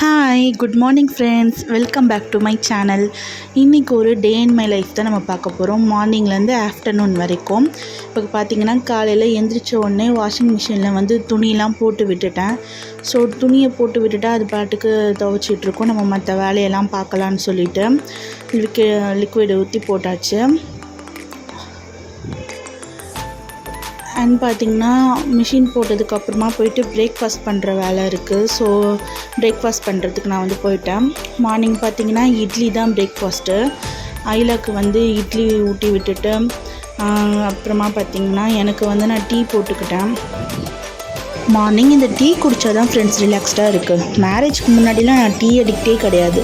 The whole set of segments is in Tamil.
Hi good morning friends, welcome back to my channel. இன்றைக்கி ஒரு டே இன் மை லைஃப் தான் நம்ம பார்க்க போகிறோம். மார்னிங்லேருந்து ஆஃப்டர்நூன் வரைக்கும். இப்போ பார்த்திங்கன்னா காலையில் எந்திரிச்ச உடனே வாஷிங் மிஷினில் துணியெல்லாம் போட்டு விட்டுட்டேன். ஸோ துணியை போட்டு விட்டுட்டா அது பாட்டுக்கு துவைச்சிட்ருக்கோம். நம்ம மற்ற வேலையெல்லாம் பார்க்கலான்னு சொல்லிவிட்டு லிக்விட் ஊற்றி போட்டாச்சு. அண்ட் பார்த்திங்கன்னா மிஷின் போட்டதுக்கப்புறமா போயிட்டு பிரேக்ஃபாஸ்ட் பண்ணுற வேலை இருக்குது. ஸோ பிரேக்ஃபாஸ்ட் பண்ணுறதுக்கு நான் போயிட்டேன். மார்னிங் பார்த்திங்கன்னா இட்லி தான் பிரேக்ஃபாஸ்ட்டு. ஐலாக்கு இட்லி ஊட்டி விட்டுட்டு அப்புறமா பார்த்திங்கன்னா எனக்கு நான் டீ போட்டுக்கிட்டேன். மார்னிங் இந்த டீ குடித்தா தான் ஃப்ரெண்ட்ஸ் ரிலாக்ஸ்டாக இருக்குது. மேரேஜ்க்கு முன்னாடிலாம் நான் டீ அடிக்டே கிடையாது.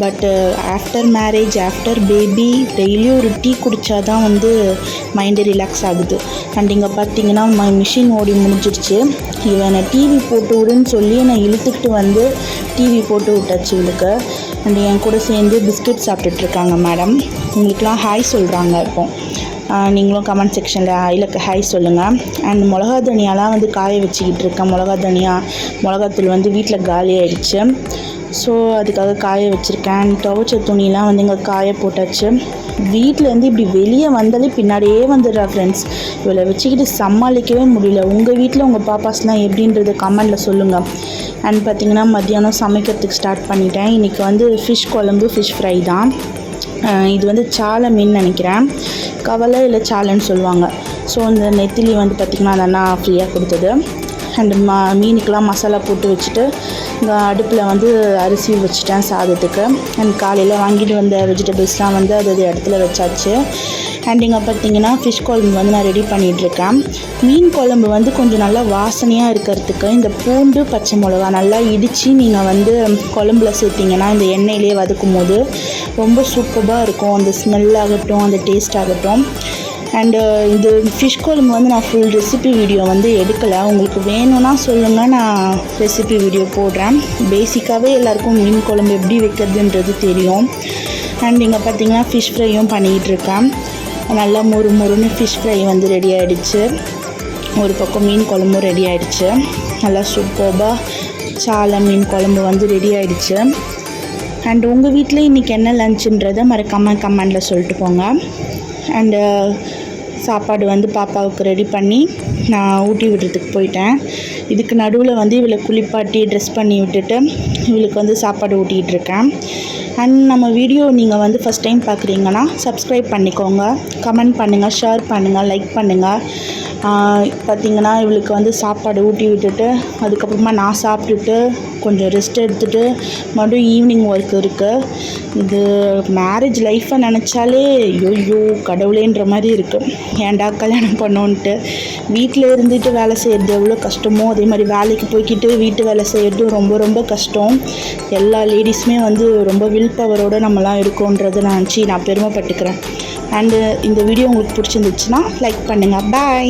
But after marriage, after baby டெய்லியும் ஒரு டீ குடித்தா தான் மைண்டு ரிலாக்ஸ் ஆகுது. அண்ட் இங்கே பார்த்திங்கன்னா மிஷின் ஓடி முடிஞ்சிருச்சு. இவனை டிவி போட்டு விடுன்னு சொல்லி நான் இழுத்துக்கிட்டு டிவி போட்டு விட்டாச்சு இவளுக்கு. அண்ட் என் கூட சேர்ந்து பிஸ்கெட் சாப்பிட்டுட்ருக்காங்க மேடம். உங்களுக்குலாம் ஹாய் சொல்கிறாங்க. இப்போ நீங்களும் கமெண்ட் செக்ஷனில் ஐலக்கு ஹாய் சொல்லுங்கள். அண்ட் மிளகா தனியாலாம் காய வச்சுக்கிட்டு இருக்கேன். மிளகாத்தூள் வீட்டில் காலி ஆகிடுச்சு. ஸோ அதுக்காக காய வச்சுருக்கேன். துவைச்ச துணியெலாம் இங்கே காய போட்டாச்சு. வீட்டிலேருந்து இப்படி வெளியே வந்தாலே பின்னாடியே வந்துடுறா ஃப்ரெண்ட்ஸ். இவளை வச்சுக்கிட்டு சமாளிக்கவே முடியல. உங்கள் வீட்டில் உங்கள் பாப்பாஸ்லாம் எப்படின்றது கமெண்டில் சொல்லுங்கள். அண்ட் பார்த்திங்கன்னா மத்தியானம் சமைக்கிறதுக்கு ஸ்டார்ட் பண்ணிட்டேன். இன்றைக்கி ஃபிஷ் குழம்பு, ஃபிஷ் ஃப்ரை தான். இது சாலை மீன் நினைக்கிறேன், கவலை இல்லை சாலைன்னு சொல்லுவாங்க. ஸோ இந்த நெத்திலி பார்த்திங்கன்னா அந்த அண்ணா ஃப்ரீயாக கொடுத்தது. அண்டு மீனுக்கெலாம் மசாலா போட்டு வச்சுட்டு இங்கே அடுப்பில் அரிசி வச்சுட்டேன் சாதத்துக்கு. அண்ட் காலையில் வாங்கிட்டு வந்த வெஜிடபிள்ஸ்லாம் அது இடத்துல வச்சாச்சு. அண்ட் இங்கே பார்த்திங்கன்னா ஃபிஷ் குழம்பு நான் ரெடி பண்ணிகிட்ருக்கேன். மீன் குழம்பு கொஞ்சம் நல்லா வாசனையாக இருக்கிறதுக்கு இந்த பூண்டு, பச்சை மிளகா நல்லா இடித்து நீங்கள் குழம்புல சேர்த்திங்கன்னா இந்த எண்ணெயிலே வதக்கும் போது ரொம்ப சூப்பராக இருக்கும். அந்த ஸ்மெல் ஆகட்டும், அந்த டேஸ்ட் ஆகட்டும். அண்டு இந்த ஃபிஷ் குழம்பு நான் ஃபுல் ரெசிபி வீடியோ எடுக்கலை. உங்களுக்கு வேணும்னா சொல்லுங்கள், நான் ரெசிபி வீடியோ போடுறேன். பேசிக்காகவே எல்லாேருக்கும் மீன் குழம்பு எப்படி வைக்கிறதுன்றது தெரியும். அண்ட் இங்கே பார்த்திங்கன்னா ஃபிஷ் ஃப்ரையும் பண்ணிக்கிட்டுருக்கேன். நல்லா மொறுன்னு ஃபிஷ் ஃப்ரை ரெடி ஆகிடுச்சு. ஒரு பக்கம் மீன் குழம்பும் ரெடி ஆகிடுச்சு. நல்லா சூப்பராக சாலை மீன் குழம்பு ரெடி ஆகிடுச்சு. அண்ட் உங்கள் வீட்டில் இன்றைக்கி என்ன லஞ்சுன்றதை மறக்காமல் கமெண்டில் சொல்லிட்டு போங்க. அண்டு சாப்பாடு பாப்பாவுக்கு ரெடி பண்ணி நான் ஊட்டி விடுறதுக்கு போயிட்டேன். இதுக்கு நடுவில் இவளை குளிப்பாட்டி ட்ரெஸ் பண்ணி விட்டுட்டு இவளுக்கு சாப்பாடு ஊட்டிகிட்டு இருக்கேன். அண்ட் நம்ம வீடியோ நீங்கள் ஃபஸ்ட் டைம் பார்க்குறீங்கன்னா சப்ஸ்கிரைப் பண்ணிக்கோங்க, கமெண்ட் பண்ணுங்கள், ஷேர் பண்ணுங்கள், லைக் பண்ணுங்கள். பார்த்திங்கன்னா இவளுக்கு சாப்பாடு ஊட்டி விட்டுட்டு அதுக்கப்புறமா நான் சாப்பிட்டுட்டு கொஞ்சம் ரெஸ்ட் எடுத்துகிட்டு மறுபடியும் ஈவினிங் ஒர்க் இருக்குது. இது மேரேஜ் லைஃப்பை நினச்சாலே ஐயோ கடவுளேன்ற மாதிரி இருக்குது. ஏன்டா கல்யாணம் பண்ணோன்ட்டு. வீட்டில் இருந்துட்டு வேலை செய்கிறது எவ்வளோ கஷ்டமோ அதே மாதிரி வேலைக்கு போய்கிட்டு வீட்டு வேலை செய்கிறதும் ரொம்ப ரொம்ப கஷ்டம். எல்லா லேடிஸுமே ரொம்ப வில் பவரோடு நம்மலாம் இருக்கோன்றதை நான் பெருமைப்பட்டுக்கிறேன். அண்டு இந்த வீடியோ உங்களுக்கு பிடிச்சிருந்துச்சுன்னா லைக் பண்ணுங்கள். பாய்.